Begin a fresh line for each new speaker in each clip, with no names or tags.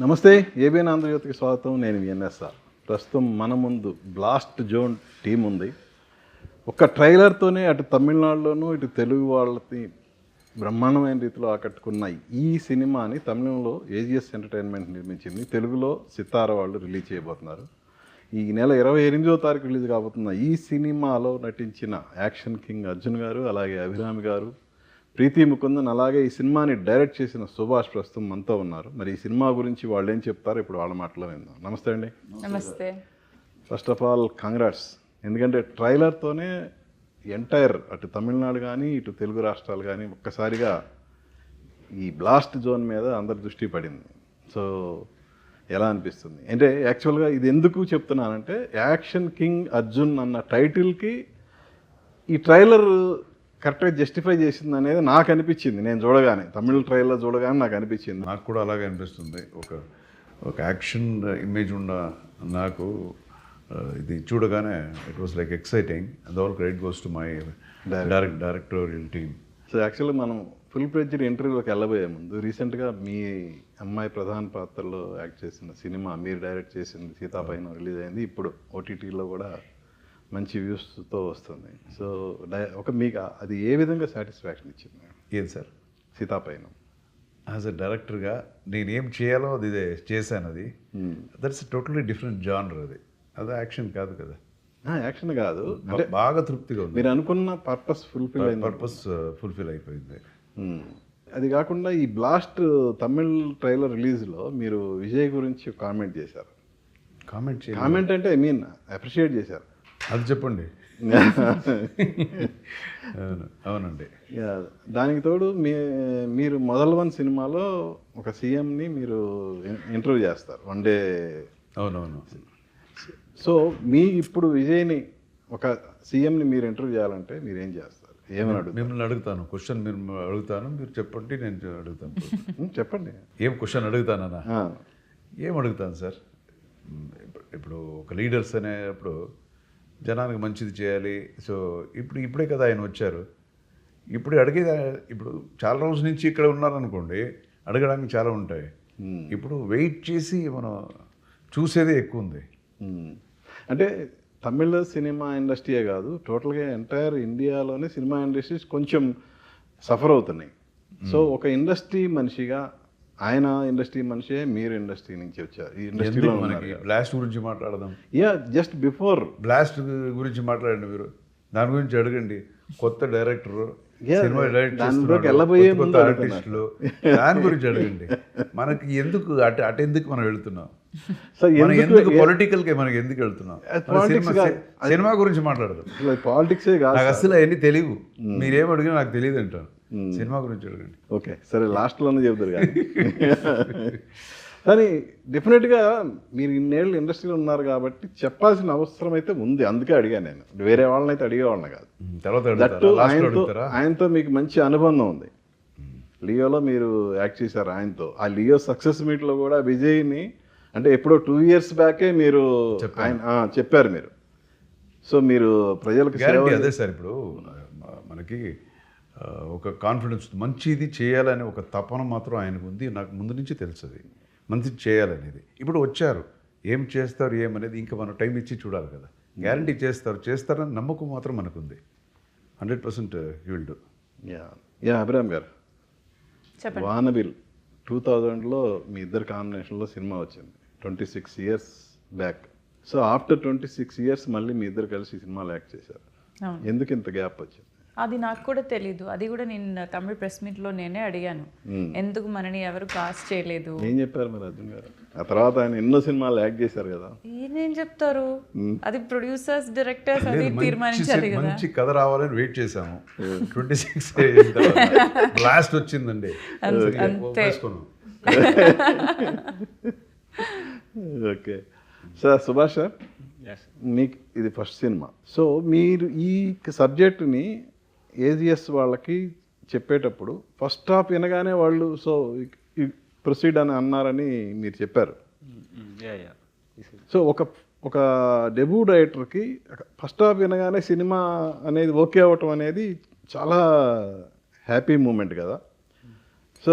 నమస్తే, ఏబిఎన్ ఆంధ్రజ్యోతికి స్వాగతం. నేను విఎన్ఎస్ఆర్. ప్రస్తుతం మన ముందు బ్లాస్ట్ జోన్ టీం ఉంది. ఒక ట్రైలర్తోనే అటు తమిళనాడులోనూ ఇటు తెలుగు వాళ్ళని బ్రహ్మాండమైన రీతిలో ఆకట్టుకున్న ఈ సినిమాని తమిళంలో ఏజిఎస్ ఎంటర్టైన్మెంట్ నిర్మించింది. తెలుగులో సితార వాళ్ళు రిలీజ్ చేయబోతున్నారు. ఈ నెల 28వ తారీఖు రిలీజ్ కాబోతున్న ఈ సినిమాలో నటించిన యాక్షన్ కింగ్ అర్జున్ గారు, అలాగే అభిరామి గారు, ప్రీతి ముకుందన్, అలాగే ఈ సినిమాని డైరెక్ట్ చేసిన సుభాష్ ప్రస్తుతం మనతో ఉన్నారు. మరి ఈ సినిమా గురించి వాళ్ళు ఏం చెప్తారో ఇప్పుడు వాళ్ళ మాటలో విందాం. నమస్తే అండి.
నమస్తే.
First of all congrats. ఎందుకంటే ట్రైలర్తోనే ఎంటైర్ అటు తమిళనాడు కానీ ఇటు తెలుగు రాష్ట్రాలు కానీ ఒక్కసారిగా ఈ బ్లాస్ట్ జోన్ మీద అందరి దృష్టి పడింది. సో ఎలా అనిపిస్తుంది అంటే యాక్చువల్గా ఇది ఎందుకు చెప్తున్నానంటే యాక్షన్ కింగ్ అర్జున్ అన్న టైటిల్కి ఈ ట్రైలర్ కరెక్ట్గా జస్టిఫై చేసింది అనేది నాకు అనిపించింది. నేను చూడగానే తమిళ ట్రైలర్ చూడగానే నాకు అనిపించింది.
నాకు కూడా అలాగే అనిపిస్తుంది. ఒక యాక్షన్ ఇమేజ్ ఉన్న నాకు ఇది చూడగానే it was like exciting. And all credit goes to my directorial team.
So యాక్చువల్గా మనం ఫుల్ ప్లెడ్జ్డ్ ఇంటర్వ్యూలోకి వెళ్ళబోయే ముందు రీసెంట్గా మీ అమ్మాయి ప్రధాన పాత్రలో యాక్ట్ చేసిన సినిమా మీరు డైరెక్ట్ చేసింది సీతాపైన రిలీజ్ అయింది. ఇప్పుడు ఓటీటీలో కూడా మంచి వ్యూస్తో వస్తుంది. సో మీకు అది ఏ విధంగా సాటిస్ఫాక్షన్ ఇచ్చింది?
ఏది సార్?
సీతాపైన
యాజ్ అ డైరెక్టర్గా నేనేం చేయాలో అది చేశాను. అది దట్స్ టోటలీ డిఫరెంట్ జానర్. అది యాక్షన్ కాదు కదా.
యాక్షన్ కాదు అంటే
బాగా తృప్తిగా ఉంది.
మీరు అనుకున్న పర్పస్
ఫుల్ఫిల్ అయిపోయింది.
అది కాకుండా ఈ బ్లాస్ట్ తమిళ్ ట్రైలర్ రిలీజ్లో మీరు విజయ్ గురించి కామెంట్ చేశారు. కామెంట్ అంటే ఐ మీన్ అప్రిషియేట్ చేశారు.
అది చెప్పండి. అవునండి.
దానికి తోడు మీరు మొదలవన్ సినిమాలో ఒక సీఎంని మీరు ఇంటర్వ్యూ చేస్తారు వన్ డే.
అవునవును.
సో ఇప్పుడు విజయ్ని ఒక సీఎంని మీరు ఇంటర్వ్యూ చేయాలంటే మీరు ఏం చేస్తారు? ఏమని అడుగుతారు?
మిమ్మల్ని అడుగుతాను క్వశ్చన్. మీరు అడుగుతాను, మీరు చెప్పండి, నేను అడుగుతాను.
చెప్పండి.
ఏం క్వశ్చన్ అడుగుతానన్నా? ఏం అడుగుతాను సార్? ఇప్పుడు ఒక లీడర్స్ అనేప్పుడు జనానికి మంచిది చేయాలి. సో ఇప్పుడే కదా ఆయన వచ్చారు. ఇప్పుడు అడిగేది, ఇప్పుడు చాలా రోజుల నుంచి ఇక్కడ ఉన్నారనుకోండి, అడగడానికి చాలా ఉంటాయి. ఇప్పుడు వెయిట్ చేసి మనం చూసేదే ఎక్కువ ఉంది.
అంటే తమిళ సినిమా ఇండస్ట్రీయే కాదు, టోటల్గా ఎంటైర్ ఇండియాలోనే సినిమా ఇండస్ట్రీస్ కొంచెం సఫర్ అవుతున్నాయి. సో ఒక ఇండస్ట్రీ మనిషిగా, ఆయన ఇండస్ట్రీ మనిషే, మీరు ఇండస్ట్రీ నుంచి వచ్చారు. ఈ ఇండస్ట్రీలో
మనకి బ్లాస్ట్ గురించి మాట్లాడదాం.
జస్ట్ బిఫోర్
బ్లాస్ట్ గురించి మాట్లాడండి. మీరు దాని గురించి అడగండి. కొత్త డైరెక్టర్, సినిమా డైరెక్ట్ ఆర్టిస్టులు, దాని గురించి అడగండి. మనకి ఎందుకు అటెందుకు మనం వెళుతున్నాం? ఎందుకు పొలిటికల్కి మనకి ఎందుకు వెళ్తున్నాం? సినిమా గురించి మాట్లాడదాం.
పాలిటిక్సే కాదు,
నాకు అసలు అవన్నీ తెలియదు. మీరేం అడిగినా నాకు తెలియదు అంటాను. సినిమా గురించి అడగండి.
ఓకే సరే, లాస్ట్లోనే చెబుతారు కానీ డెఫినెట్గా మీరు ఇన్నేళ్ళు ఇండస్ట్రీలో ఉన్నారు కాబట్టి చెప్పాల్సిన అవసరం అయితే ఉంది. అందుకే అడిగాను నేను, వేరే వాళ్ళని అయితే అడిగేవాళ్ళని కాదు. ఆయనతో మీకు మంచి అనుబంధం ఉంది. లియోలో మీరు యాక్ట్ చేశారు ఆయనతో. ఆ లియో సక్సెస్ మీట్లో కూడా విజయ్ని అంటే ఎప్పుడో 2 years బ్యాకే మీరు చెప్పారు మీరు. సో మీరు ప్రజలకు
అదే సార్. ఇప్పుడు మనకి ఒక కాన్ఫిడెన్స్, మంచిది చేయాలనే ఒక తపన మాత్రం ఆయనకు ఉంది. నాకు ముందు నుంచి తెలుస్తుంది మంచిది చేయాలనేది. ఇప్పుడు వచ్చారు, ఏం చేస్తారు ఏమనేది ఇంకా మనం టైం ఇచ్చి చూడాలి కదా. గ్యారంటీ చేస్తారని నమ్మకం మాత్రం మనకుంది. 100% హీ విల్ డూ.
అభిరామ్ గారు, వానవిల్ 2000లో మీ ఇద్దరు కాంబినేషన్లో సినిమా వచ్చింది, 26 years back. So after 26 years మళ్ళీ మీ ఇద్దరు కలిసి సినిమాలో యాక్ట్ చేశారు. ఎందుకు ఇంత గ్యాప్ వచ్చింది?
అది నాకు కూడా తెలీదు. అది కూడా నేను తమిళ ప్రెస్ మీట్లో నేనే అడిగాను, ఎందుకు మనని ఎవరు కాస్ట్ చేయలేదు.
ఏం చెప్పారు మరి అర్జున్ గారు? ఆ తర్వాత ఆయన ఎన్నో సినిమాలు యాక్ట్ చేశారు కదా.
ఏం చెప్తారు, అది ప్రొడ్యూసర్స్ డైరెక్టర్స్ అది తీర్మానించాలి కదా.
మంచి కథ రావాలని వెయిట్ చేసాము. 26 లాస్ట్ వచ్చిందండి.
Okay sir. సుభాష్ సార్, మీకు ఇది ఫస్ట్ సినిమా. సో మీరు ఈ సబ్జెక్టుని ఏజిఎస్ వాళ్ళకి చెప్పేటప్పుడు ఫస్ట్ హాఫ్ వినగానే వాళ్ళు సో ప్రొసీడ్ అని అన్నారని మీరు చెప్పారు. సో ఒక డెబ్యూ డైరెక్టర్కి ఫస్ట్ హాఫ్ వినగానే సినిమా అనేది ఓకే అవ్వటం అనేది చాలా హ్యాపీ మూమెంట్ కదా. సో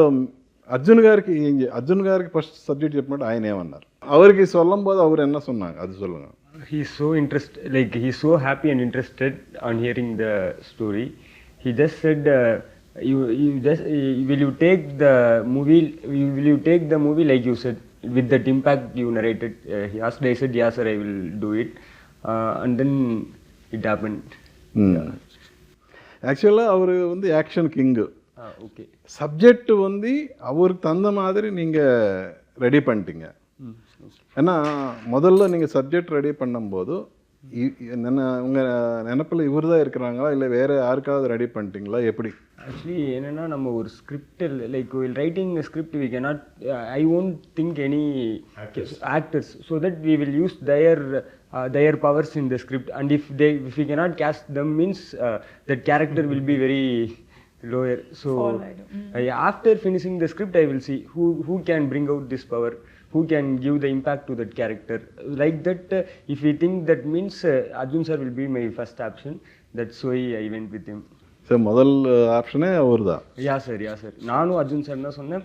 அர்ஜுன் గారికి அர்ஜுன் గారికి ஃபர்ஸ்ட் சப்ஜெக்ட் చెప్పినప్పుడు ఆయన ఏమన్నారు அவருக்கு சொல்லும் போது அவர் என்ன சொன்னாங்க அது சொல்லுங்க.
He's so interested, like he's so happy and interested on hearing the story. He just said, will you take the movie like you said with that impact you narrated? He asked. I said, yes sir, I will do it. And then it happened.
ஆக்சுவலாக அவர் வந்து action king.
Okay.
Subject வந்து அவருக்கு தந்த மாதிரி நீங்கள் ready பண்ணிட்டீங்க. ஏன்னா முதல்ல நீங்கள் சப்ஜெக்ட் ரெடி பண்ணும்போது உங்கள் நினப்பில் இவர் தான் இருக்கிறாங்களா இல்லை வேறு யாருக்காவது ரெடி பண்ணிட்டீங்களா எப்படி?
Actually என்னன்னா நம்ம ஒரு script like writing script we cannot I won't think any actors so that we will use their powers in the script, and if we cannot cast them means that character will be very lower. So after finishing the script I will see who can bring out this power, who can give the impact to that character. Like that, if we think that means Arjun sir will be my first option. That's why I went with him.
So முதல் ஆப்ஷனே அவர் தான்.
யா sir நானும் Arjun sir தான் சொன்னேன்.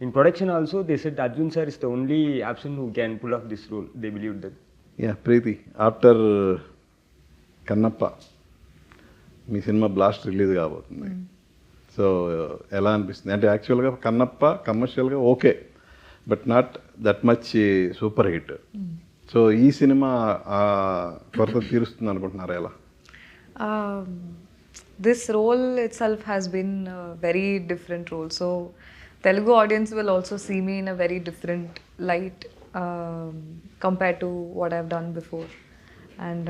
In production also they said Arjun sir is the only option who can pull off this role. They believe that.
Yeah Preethi, after Kannappa మీ cinema blast release కాబోతుంది. So ఎలా అనిపిస్తుంది? అంటే యాక్చువల్గా కన్నప్ప కమర్షియల్గా okay, but not that much super hit. So ఈ cinema కొరత తీరుస్తుంది అనుకుంటున్నారా? ఎలా?
This role itself has been a very different role. So Telugu audience will also see me in a very different light compared to what I've done before. And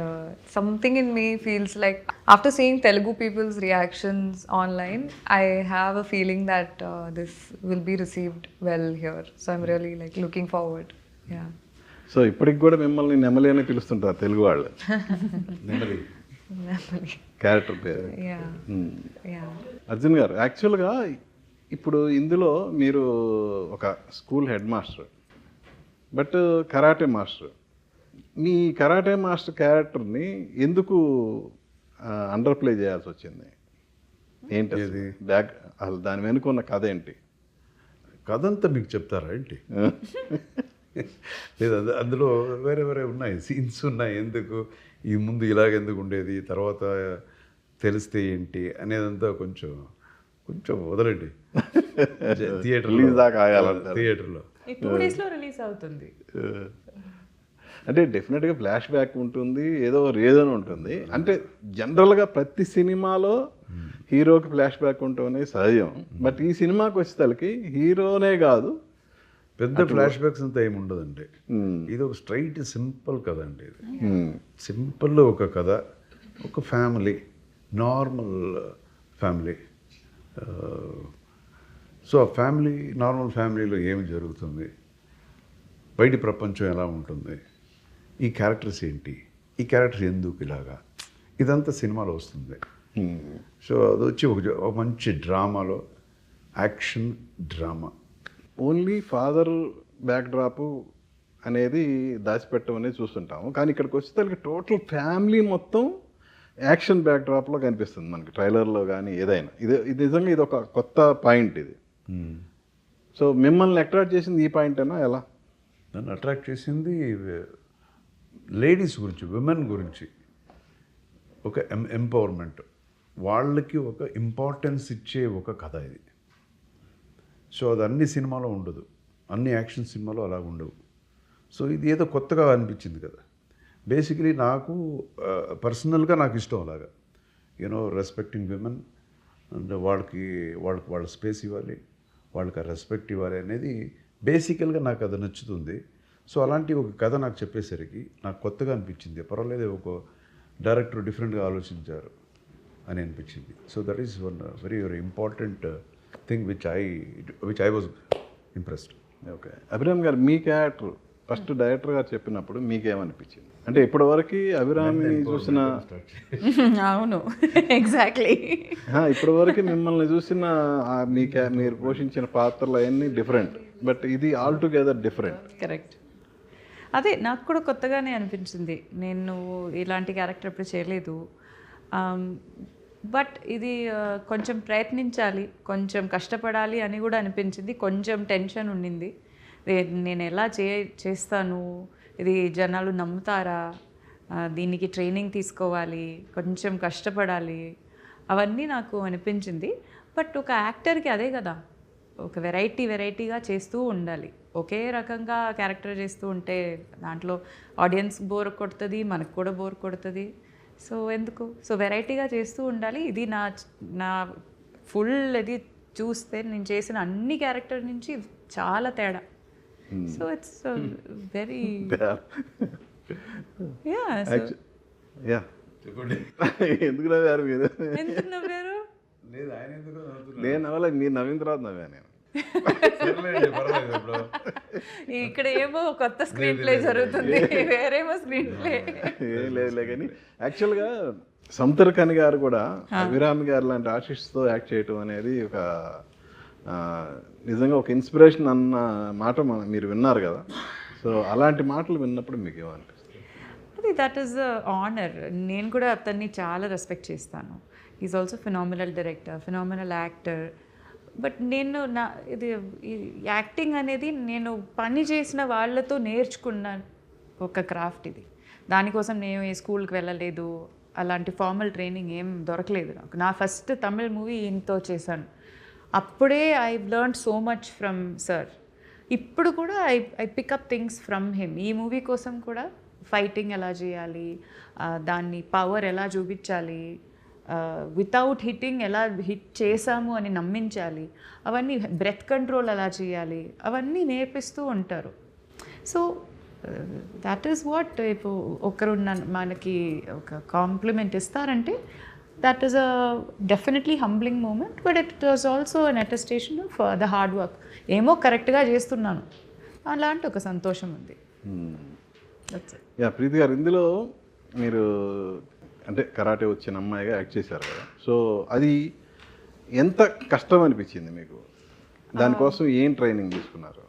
something in me feels like after seeing Telugu people's reactions online, I have a feeling that this will be received well here. So I'm really like looking forward. Yeah.
So ఇప్పటికి కూడా మిమ్మల్ని నెమలి అని పిలుస్తుంటారు తెలుగు వాళ్ళు.
నెమలి
character పేరు. అర్జున్ గారు, యాక్చువల్గా ఇప్పుడు ఇందులో మీరు ఒక school head master, but karate master. Me karate master క్యారెక్టర్ని ఎందుకు అండర్ ప్లే చేయాల్సి వచ్చింది? ఏంటి అది బ్యాక్, అసలు దాని వెనుక ఉన్న కథ ఏంటి?
కథ అంతా మీకు చెప్తారా ఏంటి? లేదు, అందులో వేరే వేరే ఉన్నాయి, సీన్స్ ఉన్నాయి. ఎందుకు ఈ ముందు ఇలాగెందుకు ఉండేది, తర్వాత తెలిస్తే ఏంటి అనేదంతా కొంచెం వదలండి. థియేటర్
రిలీజ్ దాకా ఆగాలంటారు.
థియేటర్లో
2 daysలో రిలీజ్ అవుతుంది.
అంటే డెఫినెట్గా ఫ్లాష్ బ్యాక్ ఉంటుంది, ఏదో రీజన్ ఉంటుంది. అంటే జనరల్గా ప్రతి సినిమాలో హీరోకి ఫ్లాష్ బ్యాక్ ఉంటుంది సహజం. బట్ ఈ సినిమాకి వచ్చేసరికి హీరోనే కాదు,
పెద్ద ఫ్లాష్ బ్యాక్స్ అంతా ఏమి ఉండదండి. ఇది ఒక స్ట్రైట్ సింపుల్ కథ అండి. ఇది సింపుల్ ఒక కథ, ఒక ఫ్యామిలీ, నార్మల్ ఫ్యామిలీ. సో ఆ ఫ్యామిలీ, నార్మల్ ఫ్యామిలీలో ఏమి జరుగుతుంది, బయటి ప్రపంచం ఎలా ఉంటుంది, ఈ క్యారెక్టర్స్ ఏంటి, ఈ క్యారెక్టర్స్ ఎందుకు ఇలాగా, ఇదంతా సినిమాలో వస్తుంది. సో అది వచ్చి ఒక మంచి డ్రామాలో action drama.
Only father back drop అనేది దాచిపెట్టడం అనేది చూస్తుంటాము, కానీ ఇక్కడికి వచ్చేసరికి టోటల్ ఫ్యామిలీ మొత్తం యాక్షన్ బ్యాక్ డ్రాప్లో కనిపిస్తుంది మనకి ట్రైలర్లో కానీ ఏదైనా. ఇది నిజంగా ఇది ఒక కొత్త పాయింట్ ఇది. సో మిమ్మల్ని అట్రాక్ట్ చేసింది ఈ పాయింటేనా? ఎలా?
నన్ను అట్రాక్ట్ చేసింది లేడీస్ గురించి, విమెన్ గురించి, ఒక ఎంపవర్మెంట్, వాళ్ళకి ఒక ఇంపార్టెన్స్ ఇచ్చే ఒక కథ ఇది. సో అది అన్ని సినిమాలో ఉండదు, అన్ని యాక్షన్ సినిమాలో అలా ఉండవు. సో ఇది ఏదో కొత్తగా అనిపించింది కదా. బేసికలీ నాకు పర్సనల్గా నాకు ఇష్టం అలాగా, యూనో రెస్పెక్టింగ్ విమెన్, అండ్ వాళ్ళ స్పేస్ ఇవ్వాలి, వాళ్ళకి ఆ రెస్పెక్ట్ ఇవ్వాలి అనేది బేసికల్గా నాకు అది నచ్చుతుంది. సో అలాంటి ఒక కథ నాకు చెప్పేసరికి నాకు కొత్తగా అనిపించింది. పర్వాలేదు, ఒక డైరెక్టర్ డిఫరెంట్గా ఆలోచించారు అని అనిపించింది. So that is one very very important thing which I was impressed.
Okay, Abhiram గారు, మీ క్యారెక్టర్ ఫస్ట్ డైరెక్టర్ గారు చెప్పినప్పుడు మీకేమనిపించింది? అంటే ఇప్పటివరకు అభిరామిని చూసిన,
అవును ఎగ్జాక్ట్లీ,
ఇప్పటివరకు మిమ్మల్ని చూసిన మీరు పోషించిన పాత్రలు అవన్నీ డిఫరెంట్, బట్ ఇది ఆల్ టుగెదర్ డిఫరెంట్.
కరెక్ట్. అదే నాకు కూడా కొత్తగానే అనిపించింది. నేను ఇలాంటి క్యారెక్టర్ ఎప్పుడు చేయలేదు. బట్ ఇది కొంచెం ప్రయత్నించాలి, కొంచెం కష్టపడాలి అని కూడా అనిపించింది. కొంచెం టెన్షన్ ఉండింది. నేను ఎలా చేస్తాను, ఇది జనాలు నమ్ముతారా, దీనికి ట్రైనింగ్ తీసుకోవాలి, కొంచెం కష్టపడాలి, అవన్నీ నాకు అనిపించింది. బట్ ఒక యాక్టర్కి అదే కదా, ఒక వెరైటీగా చేస్తూ ఉండాలి. ఒకే రకంగా క్యారెక్టర్ చేస్తూ ఉంటే దాంట్లో ఆడియన్స్ బోర్ కొడుతుంది, మనకు కూడా బోర్ కొడుతుంది. సో ఎందుకు, సో వెరైటీగా చేస్తూ ఉండాలి. ఇది నా ఫుల్ ఇది చూస్తే నేను చేసిన అన్ని క్యారెక్టర్ నుంచి చాలా తేడా. సో ఇట్స్ వెరీ
యా ఎందుకు నవ్వారు మీరు?
ఎందుకు నవ్వారు?
లేదు ఆయన ఎందుకు
నేను నవ్వలే, మీరు నవ్విన తర్వాత నవ్వా నేను.
ఇక్కడ ఏమో కొత్త స్క్రీన్ ప్లే జరుగుతుంది, వేరేమో స్క్రీన్ ప్లే.
ఏం లేదులే కానీ యాక్చువల్గా సంతర్కని గారు కూడా అభిరామి గారు లాంటి ఆర్టిస్ట్తో యాక్ట్ చేయటం అనేది ఒక నిజంగా ఒక ఇన్స్పిరేషన్ అన్న మాట మీరు విన్నారు కదా. సో అలాంటి మాటలు విన్నప్పుడు మీకు ఏమనిపిస్తుంది?
అది దట్ ఈస్ ఆనర్. నేను కూడా అతన్ని చాలా రెస్పెక్ట్ చేస్తాను. Is also phenomenal director, phenomenal actor. But నేను ఇది యాక్టింగ్ అనేది నేను పని చేసిన వాళ్ళతో నేర్చుకున్న ఒక క్రాఫ్ట్ ఇది. దానికోసం నేను ఏ స్కూల్కి వెళ్ళలేదు, అలాంటి ఫార్మల్ ట్రైనింగ్ ఏం దొరకలేదు నాకు. నా ఫస్ట్ తమిళ్ మూవీ ఈయనతో చేశాను. అప్పుడే I learned so much from sir. ఇప్పుడు కూడా I pick up things from him. ఈ మూవీ కోసం కూడా ఫైటింగ్ ఎలా చేయాలి, దాన్ని పవర్ ఎలా చూపించాలి, వితౌట్ హిట్టింగ్ ఎలా హిట్ చేసాము అని నమ్మించాలి, అవన్నీ బ్రెత్ కంట్రోల్ ఎలా చేయాలి, అవన్నీ నేర్పిస్తూ ఉంటారు. So that is what. ఇప్పుడు ఒకరు మనకి ఒక కాంప్లిమెంట్ ఇస్తారంటే that is a definitely humbling moment. But it was also an attestation of the hard work. ఏమో కరెక్ట్గా చేస్తున్నాను అలాంటి ఒక సంతోషం ఉంది.
యా ప్రీతి గారు, ఇందులో మీరు అంటే కరాటే వచ్చిన అమ్మాయిగా యాక్ట్ చేశారు కదా. సో అది ఎంత కష్టం అనిపించింది మీకు? దానికోసం ఏం ట్రైనింగ్ తీసుకున్నారు?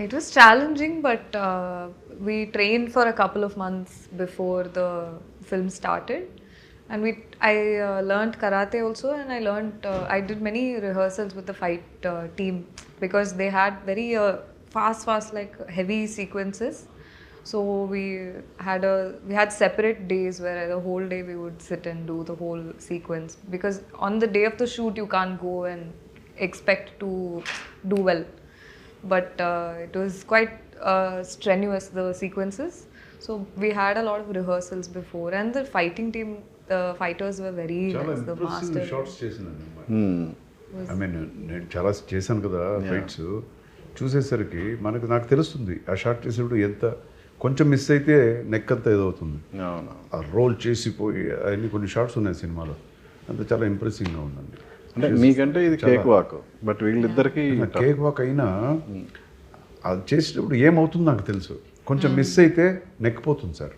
It was challenging, but we trained for a couple of months before the film started, and I learned karate also, and I did many rehearsals with the fight team because they had very fast like heavy sequences. So we had separate days where the whole day we would sit and do the whole sequence, because on the day of the shoot you can't go and expect to do well. But it was quite strenuous, the sequences. So we had a lot of rehearsals before, and the fighting team, the fighters were very nice, the master.
Shorts చేసినాను. I mean నేను చాలా చేశాను కదా fights. చూసేసరికి నాకు తెలుస్తుంది ఆ short చేసేప్పుడు ఎంత కొంచెం మిస్ అయితే నెక్ అంతా ఏదవుతుంది. ఆ రోల్ చేసిపోయి అవన్నీ కొన్ని షార్ట్స్ ఉన్నాయి సినిమాలో. అంత చాలా ఇంప్రెసింగ్గా ఉందండి.
అంటే మీకంటే ఇది కేక్ వాక్, బట్ వీళ్ళిద్దరికి
కేక్ వాక్ అయినా అది చేసేటప్పుడు ఏమవుతుందో నాకు తెలుసు. కొంచెం మిస్ అయితే నెక్కిపోతుంది sir.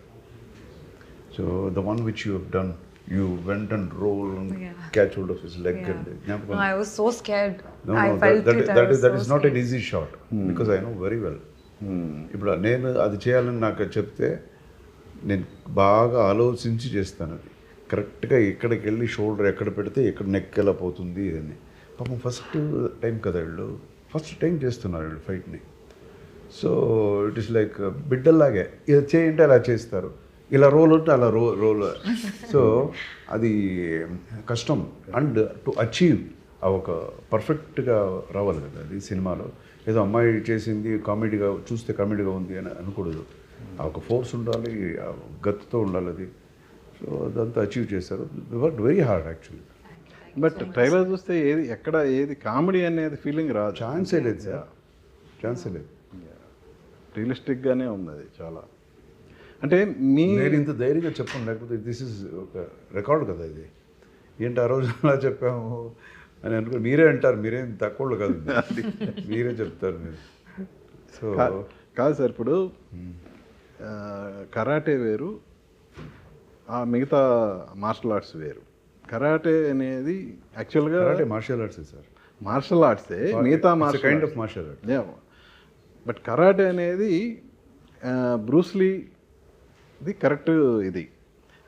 So the one which you have done, you went and roll and catch hold of his leg and
No, I was so scared.
No,
I felt
that is not an easy shot because I know very well. ఇప్పుడు నేను అది చేయాలని నాకు చెప్తే నేను బాగా ఆలోచించి చేస్తాను. అది కరెక్ట్గా ఎక్కడికి వెళ్ళి షోల్డర్ ఎక్కడ పెడితే ఎక్కడ నెక్ ఎలా పోతుంది అని. పాపం ఫస్ట్ టైం కదా వీళ్ళు, ఫస్ట్ టైం చేస్తున్నారు వీళ్ళు ఫైట్ని. సో ఇట్ ఈస్ లైక్ బిడ్డల్లాగే ఇలా చేయంటే అలా చేస్తారు, ఇలా రోల్ ఉంటే అలా రోల్. సో అది కష్టం. అండ్ టు అచీవ్ ఒక పర్ఫెక్ట్గా రావాలి కదా అది సినిమాలో. ఏదో అమ్మాయి చేసింది కామెడీగా చూస్తే కామెడీగా ఉంది అని అనకూడదు. ఆ ఒక ఫోర్స్ ఉండాలి, గత్తుతో ఉండాలి అది. సో అదంతా అచీవ్ చేశారు. Work very hard actually.
But trailer చూస్తే ఏది కామెడీ అనేది ఫీలింగ్ రాదు.
ఛాన్సే లేదు సార్, ఛాన్సే లేదు.
రియలిస్టిక్గానే ఉంది అది చాలా. అంటే
నేను ఇంత ధైర్యంగా చెప్పను, లేకపోతే దిస్ ఇస్ ఒక రికార్డు కదా ఇది. ఏంటి ఆ రోజు అలా చెప్పాము అని అనుకో మీరే అంటారు. మీరేం తక్కువ కాదు, మీరే చెప్తారు మీరు. సో
కాదు సార్, ఇప్పుడు కరాటే వేరు, మిగతా మార్షల్ ఆర్ట్స్ వేరు. కరాటే అనేది యాక్చువల్గా
మార్షల్ ఆర్ట్సే సార్.
మార్షల్ ఆర్ట్సే, మిగతా
kind of martial art.
But karate అనేది బ్రూస్లీ ఇది కరెక్ట్ ఇది.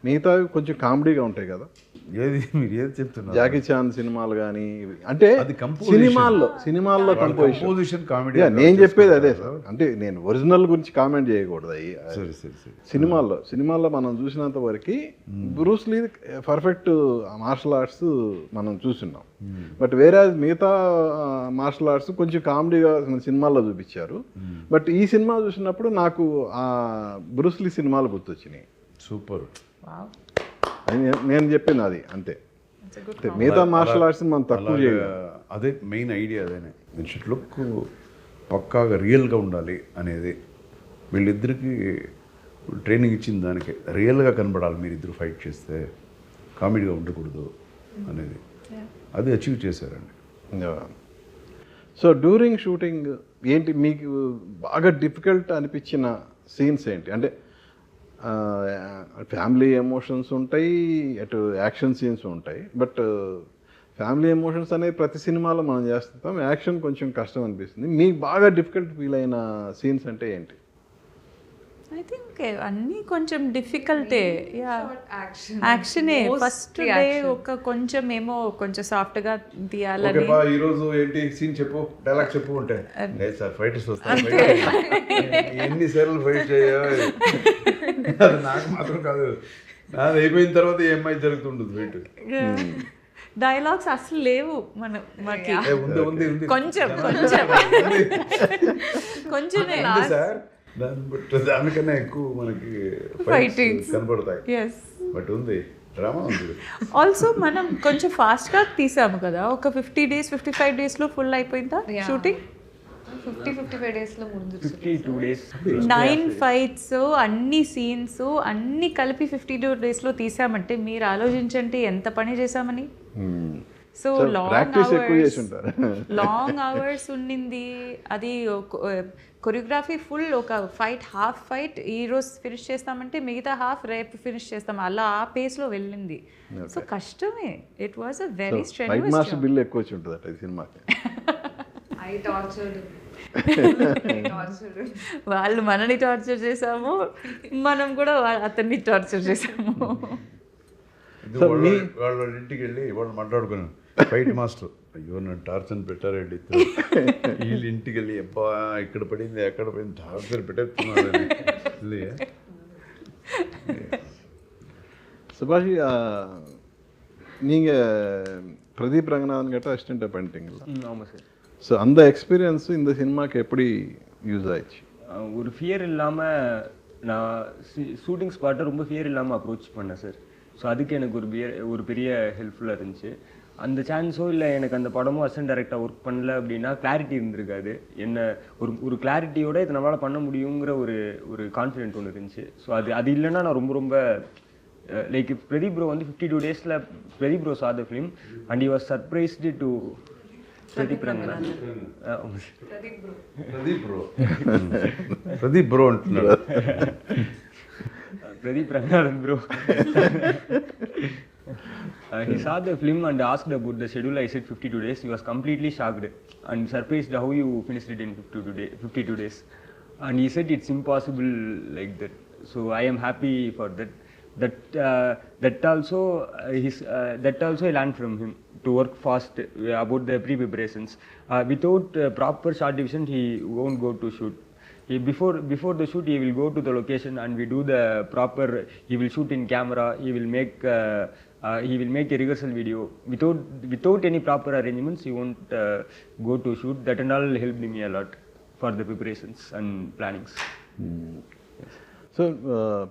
మిగతావి కొంచెం కామెడీగా ఉంటాయి కదా.
ఏది మీరు ఏది చెప్తున్నారు?
జాకీ చాన్ సినిమాలు కానీ అంటే
అది composition.
సినిమాల్లో కంపోజిషన్.
Composition comedy.
నేను చెప్పేది అదే సార్, అంటే నేను ఒరిజినల్ గురించి కామెంట్ చేయకూడదు.
సరే సరే సరే.
సినిమాల్లో మనం చూసినంత వరకు Bruce Lee perfect martial arts మనం చూస్తున్నాం. బట్ వేరే మిగతా మార్షల్ ఆర్ట్స్ కొంచెం కామెడీగా సినిమాల్లో చూపించారు. బట్ ఈ సినిమా చూసినప్పుడు నాకు ఆ బ్రూస్ లీ సినిమాలు గుర్తొచ్చినాయి.
సూపర్.
అని నేను చెప్పింది అది అంతే. మిగతా మార్షల్ ఆర్ట్స్ మనం తక్కువ చేయలేదు.
అదే మెయిన్ ఐడియా. అదేనే షుడ్ లుక్ పక్కాగా రియల్గా ఉండాలి అనేది. వీళ్ళిద్దరికి ట్రైనింగ్ ఇచ్చిన దానికి రియల్గా కనబడాలి మీరిద్దరు ఫైట్ చేస్తే, కామెడీగా ఉండకూడదు అనేది. అది అచీవ్ చేశారండి.
సో డ్యూరింగ్ షూటింగ్ ఏంటి మీకు బాగా డిఫికల్ట్ అనిపించిన సీన్స్ ఏంటి? అంటే ఫ్యామిలీ ఎమోషన్స్ ఉంటాయి, అటు యాక్షన్ సీన్స్ ఉంటాయి. బట్ ఫ్యామిలీ ఎమోషన్స్ అనేది ప్రతి సినిమాలో మనం చేస్తుంటాం, యాక్షన్ కొంచెం కష్టం అనిపిస్తుంది. మీకు బాగా డిఫికల్ట్ ఫీల్ అయిన సీన్స్ అంటే ఏంటి?
ఐ థింక్ అన్నీ కొంచెం డిఫికల్టే.
Action.
యాక్షనే ఫస్ట్ డే ఒక కొంచెం ఏమో కొంచెం సాఫ్ట్గా తీయాలని.
ఈరోజు ఏంటి సీన్ చెప్పు, డైలాగ్ చెప్పు అంటే లేదు సార్ ఫైటర్స్ వస్తారు, ఎన్ని సార్లు ఫైట్ చేయాలి. అది నాకు మాత్రం కాదు, నాది అయిపోయిన తర్వాత ఏమై జరుగుతుండదు ఫైట్.
డైలాగ్స్ అసలు లేవు మనకి.
ఉంది ఉంది ఉంది
కొంచెం కొంచెమే
సార్. దానికన్నా ఎక్కువ మనకి
Fightings.
కనబడతాయి.
ఎస్.
బట్ ఉంది, డ్రామా ఉంది.
ఆల్సో మనం కొంచెం ఫాస్ట్గా తీసాము కదా, ఒక 50 days 55 daysలో ఫుల్ అయిపోయిందా
Yeah.
షూటింగ్?
50-55 daysలో ముందు
52 days.
9 fights, అన్ని సీన్స్ అన్ని కలిపి 52 daysలో తీసామంటే మీరు ఆలోచించండి ఎంత పని చేసామని. సో
ప్రాక్టీస్ ఎక్కువ చేసి ఉంటారు.
లాంగ్ అవర్స్ ఉండింది అది. కొరియోగ్రఫీ ఫుల్, ఒక ఫైట్ హాఫ్ ఫైట్ ఈరోజు ఫినిష్ చేస్తామంటే మిగతా హాఫ్ రేపు ఫినిష్ చేస్తాం, అలా ఆ పేస్లో వెళ్ళింది. సో కష్టమే. It was a very
fight
strenuous
master bill ఎక్కువ వచ్చి ఉంటుంది అట ఈ సినిమాకి.
I tortured him.
వాళ్ళు మనని టార్చర్ చేసాము, మనం కూడా అతన్ని టార్చర్ చేసాము.
వాళ్ళ ఇంటికి వెళ్ళి వాళ్ళు మాట్లాడుకున్నాను, ఫైట్ మాస్టర్ అయ్యో నన్ను టార్చర్ పెట్టారండి. వీళ్ళు ఇంటికి వెళ్ళి అబ్బా ఇక్కడ పడింది ఎక్కడ పడింది టార్చర్ పెట్టేస్తున్నారు.
சுபாஷ் நீங்கள் பிரதீப் ரங்கநாதன் கிட்ட அசிஸ்டண்ட்டாக பண்ணிட்டீங்களா?
ஆமாம் சார்.
ஸோ அந்த எக்ஸ்பீரியன்ஸு இந்த சினிமாக்கு எப்படி யூஸ் ஆயிடுச்சு?
ஒரு ஃபியர் இல்லாமல் நான் ஷூட்டிங் ஸ்பாட்டை ரொம்ப ஃபியர் இல்லாமல் அப்ரோச் பண்ணேன் சார். ஸோ அதுக்கு எனக்கு ஒரு பெரிய ஹெல்ப்ஃபுல்லாக இருந்துச்சு. அந்த சான்ஸோ இல்லை எனக்கு அந்த படமும் அசிஸ்டன்ட் டைரக்டராக ஒர்க் பண்ணல அப்படின்னா கிளாரிட்டி இருந்திருக்காது. என்ன ஒரு கிளாரிட்டியோட இதை நம்மளால் பண்ண முடியுங்கிற ஒரு கான்ஃபிடென்ட் ஒன்று இருந்துச்சு. ஸோ அது இல்லைன்னா நான் ரொம்ப like if Pradeep bro வந்து 52 daysல Pradeep bro saw the film and he was surprised to Pradeep Ranganath.
Pradeep bro అంటున్నాడు.
Pradeep Ranganath bro. He saw the film and asked about the schedule. I said 52 days. He was completely shocked and surprised how you finished it in 52 days. And he said it's impossible like that. So I am happy for that. That also I learned from him to work fast about the pre-preparations. Without proper shot division, he won't go to shoot. Before the shoot, he will go to the location and we do the proper. He will shoot in camera. He will make a rehearsal video. Without any proper arrangements, he won't go to shoot. That and all helped me a lot for the preparations and plannings.
So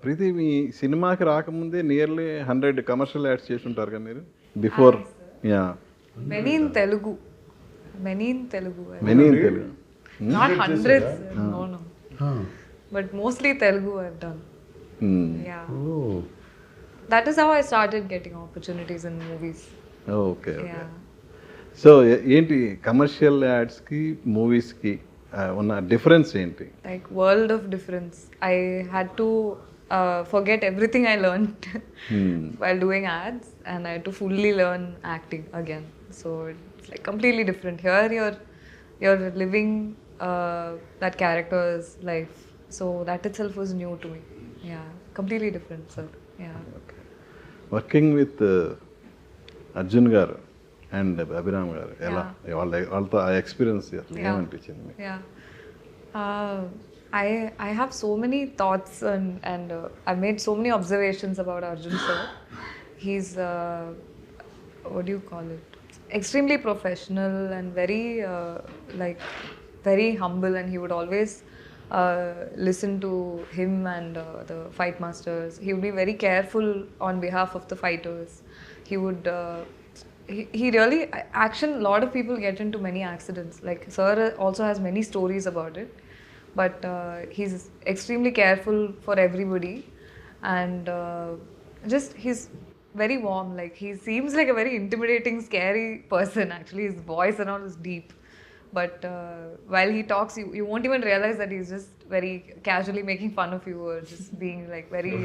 Preethi, మీ సినిమాకి రాకముందే nearly 100 commercial ads చేసి ఉంటారు కదా మీరు before? Yeah,
Many in Telugu.
Many in Telugu.
Not hundreds. No. But mostly Telugu I've done. Yeah.
Oh.
That is how I started getting opportunities in movies.
Okay.
Yeah.
So ఏంటి commercial యాడ్స్కి మూవీస్కి ఉన్న difference ఏంటి?
Like world of difference. I had to forget everything I learned while doing ads, and I had to fully learn acting again. So it's like completely different. Here you're living that character's life. So that itself was new to me. Yeah, completely different, sir. Yeah.
Okay. Working with Arjun గారు and Abhiram గారు ఎలా వాళ్ళతో ఆ experience ఏమనిపించింది మీకు?
Yeah. I have so many thoughts and I've made so many observations about Arjun sir. He's what do you call it? Extremely professional and very very humble, and he would always listen to him and the fight masters. He would be very careful on behalf of the fighters. He would he really action. A lot of people get into many accidents. Like sir also has many stories about it, but he's extremely careful for everybody, and just he's very warm. Like he seems like a very intimidating, scary person. Actually, his voice and all is deep, but while he talks, you won't even realize that he's just very casually making fun of you or just being like very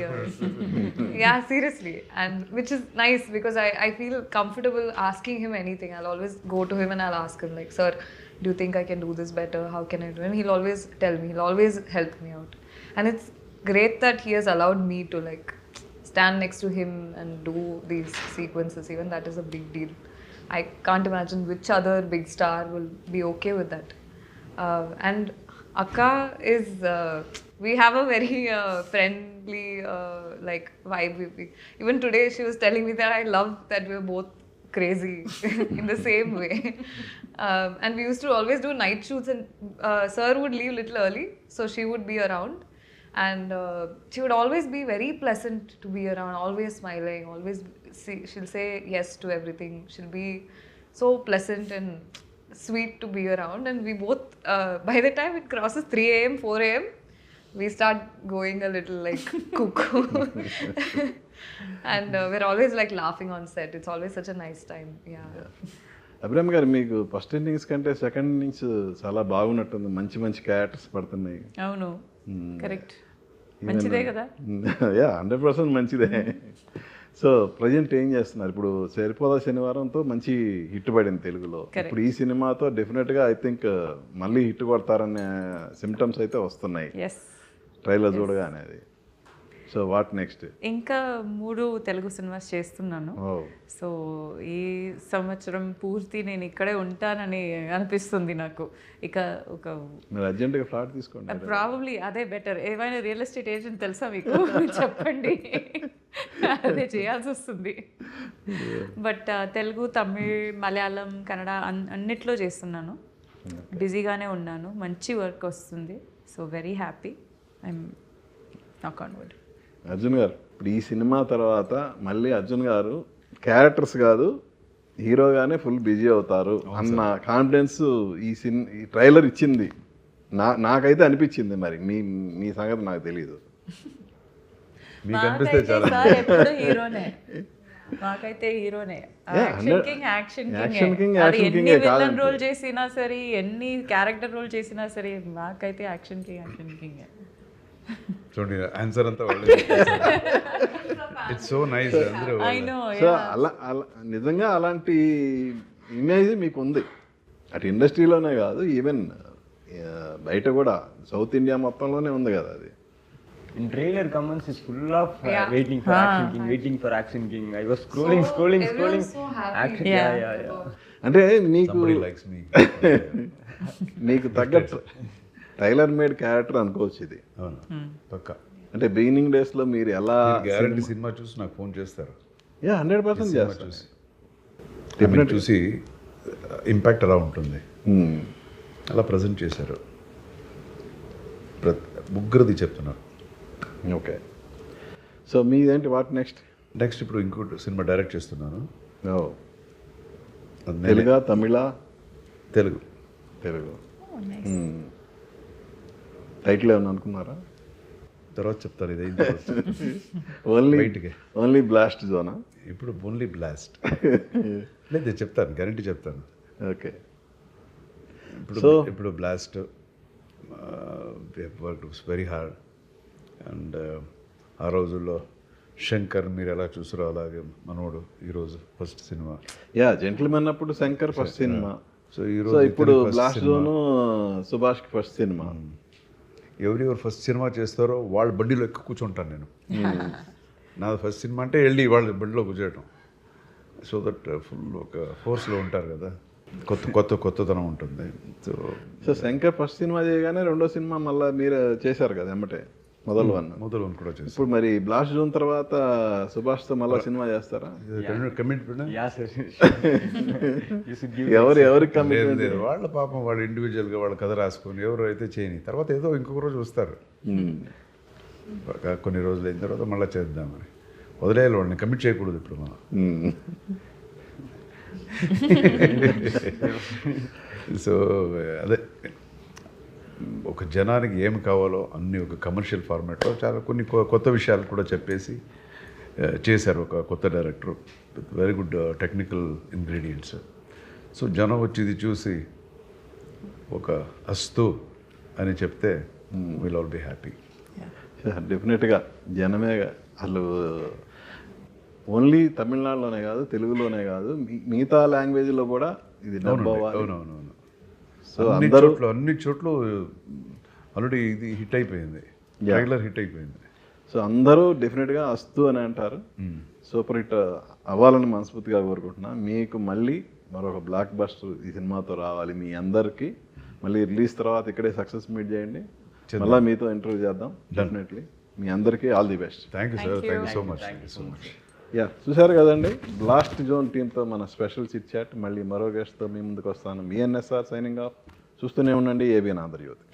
yeah, seriously, and which is nice because I feel comfortable asking him anything. I'll always go to him and I'll ask him like, sir, do you think I can do this better? How can I do it? And he'll always tell me, he'll always help me out, and it's great that he has allowed me to like stand next to him and do these sequences. Even that is a big deal. I can't imagine which other big star will be okay with that. And Akka is, we have a very friendly like vibe. Even today she was telling me that I love that we're both crazy in the same way. And we used to always do night shoots, and sir would leave little early, so she would be around. And she would always be very pleasant to be around, always smiling, always she'll say yes to everything. She'll be so pleasant and sweet to be around. And we both, by the time it crosses 3 a.m., 4 a.m., we start going a little like cuckoo. And we're always like laughing on set. It's always such a nice time. Yeah.
Abhiram గారు, మీకు first innings కంటే second innings చాలా బాగున్నట్టుంది. మంచి మంచి characters పడుతున్నాయి.
అవును, correct. మంచిదే కదా?
యా, 100% మంచిదే. సో ప్రజెంట్ ఏం చేస్తున్నారు ఇప్పుడు? సరిపోదా శనివారంతో మంచి హిట్ పడింది తెలుగులో. ఇప్పుడు ఈ సినిమాతో డెఫినెట్గా ఐ థింక్ మళ్ళీ హిట్ కొడతారనే సిమ్టమ్స్ అయితే వస్తున్నాయి ట్రైలర్ చూడగా అనేది. So what next?
ఇంకా 3 తెలుగు సినిమాస్ చేస్తున్నాను. సో ఈ సంవత్సరం పూర్తి నేను ఇక్కడే ఉంటానని అనిపిస్తుంది నాకు. ఇక ఒక
మీరు అర్జెంట్గా ఫ్లాట్ తీసుకోండి.
ప్రాబబ్లీ అదే బెటర్. ఏమైనా రియల్ ఎస్టేట్ ఏజెంట్ తెలుసా మీకు? చెప్పండి, అదే చేయాల్సి వస్తుంది. బట్ తెలుగు, తమిళ్, మలయాళం, కన్నడ అన్నిట్లో చేస్తున్నాను. బిజీగానే ఉన్నాను. మంచి వర్క్ వస్తుంది. So very happy. ఐఎమ్ నాక్ ఆన్ వుడ్.
అర్జున్ గారు, ఇప్పుడు ఈ సినిమా తర్వాత మళ్ళీ అర్జున్ గారు క్యారెక్టర్స్ కాదు హీరోగానే ఫుల్ బిజీ అవుతారు అన్న కాన్ఫిడెన్స్ ఈ ట్రైలర్ ఇచ్చింది. నాకైతే అనిపించింది. మరి మీ సంగతి నాకు తెలియదు.
మీకు అనిపిస్తే చాలా.
ఎప్పుడు హీరోనే, మాకైతే హీరోనే. Action king. ఎన్ని విలన్ రోల్ చేసినా సరే, ఎన్ని క్యారెక్టర్ రోల్ చేసినా సరే, మాకైతే యాక్షన్ కింగ్.
చూడండి, ఆన్సర్ అంతా వాళ్ళు. It's so nice. అందరూ
సో అలా నిజంగా అలాంటి ఇమేజ్ మీకు ఉంది. అటు ఇండస్ట్రీలోనే కాదు, ఈవెన్ బయట కూడా సౌత్ ఇండియా మొత్తంలోనే ఉంది కదా అది.
In trailer comments is full of waiting for Action King, waiting for Action King. I was scrolling.
Everyone's so happy.
Action, yeah.
అంటే నీకు
somebody likes me.
నీకు తగ్గట్టు టైలర్ మేడ్ క్యారెక్టర్ అనుకోవచ్చు ఇది.
అవును, పక్కా.
అంటే బిగినింగ్ డేస్లో మీరు ఎలా
గ్యారంటీ సినిమా చూసి నాకు ఫోన్ చేస్తారు.
100% చేస్తారు.
డెఫినెట్ చూసి ఇంపాక్ట్ అలా ఉంటుంది. అలా ప్రజెంట్ చేశారు. ముగ్గురిది చెప్తున్నారు.
ఓకే. సో మీదేంటి? What next?
నెక్స్ట్ ఇప్పుడు ఇంకోటి సినిమా డైరెక్ట్ చేస్తున్నాను.
తెలుగా, తమిళ?
తెలుగు.
టైటిల్ ఏమన్నా అనుకున్నారా?
తర్వాత చెప్తాను. ఇది
ఓన్లీ బ్లాస్ట్ జోనా?
ఇప్పుడు ఓన్లీ బ్లాస్ట్ లేదు, చెప్తాను, గ్యారంటీ చెప్తాను.
ఓకే.
ఇప్పుడు blast work very hard. And ఆ రోజుల్లో శంకర్ మీరు ఎలా చూసారో అలాగే మనోడు ఈరోజు ఫస్ట్ సినిమా.
జెంటిల్మెన్ అప్పుడు శంకర్ ఫస్ట్ సినిమా.
సో ఈరోజు
ఇప్పుడు బ్లాస్ట్ జోను సుభాష్కి ఫస్ట్ సినిమా.
ఎవరు ఫస్ట్ సినిమా చేస్తారో వాళ్ళ బండిలో ఎక్కువ కూర్చుంటాను నేను. నాది ఫస్ట్ సినిమా అంటే వెళ్ళి వాళ్ళ బండిలో కూర్చోయటం, సో దట్ ఫుల్ ఒక ఫోర్స్లో ఉంటారు కదా, కొత్తదనం ఉంటుంది.
సో శంకర్ ఫస్ట్ సినిమా చేయగానే రెండో సినిమా మళ్ళీ మీరు చేశారు కదా ఎమ్మటే, మొదలు
కూడా చేస్తాం.
ఇప్పుడు మరి బ్లాస్ట్ జోన్ తర్వాత సుభాష్తో మళ్ళీ సినిమా చేస్తారా?
Commitment
Yeah, sir. You should give.
ఎవరికి కమిట్మెంట్?
వాళ్ళ పాపం వాళ్ళు ఇండివిజువల్గా వాళ్ళ కథ రాసుకొని ఎవరు అయితే చేయని తర్వాత ఏదో ఇంకొక రోజు వస్తారు, కొన్ని రోజులు అయిన తర్వాత మళ్ళీ చేద్దామని వదిలేయాలి, వాళ్ళని కమిట్ చేయకూడదు ఇప్పుడు మనం. సో అదే ఒక జనానికి ఏం కావాలో అన్ని ఒక కమర్షియల్ ఫార్మాట్లో చాలా కొన్ని కొత్త విషయాలు కూడా చెప్పేసి చేశారు ఒక కొత్త director with very good technical ingredients. So జనం వచ్చి ఇది చూసి ఒక అస్తు అని చెప్తే విల్ ఆల్ బీ హ్యాపీ.
డెఫినెట్గా జనమే అసలు ఓన్లీ తమిళనాడులోనే కాదు, తెలుగులోనే కాదు, మిగతా లాంగ్వేజ్లో కూడా ఇది డబ్బు అవ్వాలి.
అవునవునవును.
సో అందరూ
అన్ని చోట్ల ఆల్రెడీ ఇది హిట్ అయిపోయింది, ట్రైలర్ హిట్ అయిపోయింది.
సో అందరూ డెఫినెట్గా అస్తు అని అంటారు. సూపర్ హిట్ అవ్వాలని మనస్ఫూర్తిగా కోరుకుంటున్నా. మీకు మళ్ళీ మరొక బ్లాక్ బస్టర్ ఈ సినిమాతో రావాలి. మీ అందరికీ మళ్ళీ రిలీజ్ తర్వాత ఇక్కడే సక్సెస్ మీట్ చేయండి, మళ్ళీ మీతో ఇంటర్వ్యూ చేద్దాం డెఫినెట్లీ. మీ అందరికీ all the best.
Thank you sir, thank you so much.
Yeah, చూశారు కదండి బ్లాస్ట్ జోన్ టీంతో మన స్పెషల్ చిట్ చాట్. మళ్ళీ మరో గెస్ట్తో మీ ముందుకు వస్తాను. మీ ఎన్ఎస్ఆర్ సైనింగ్ ఆఫ్. చూస్తూనే ఉండండి ఏబిఎన్ ఆంధ్రజ్యోతి.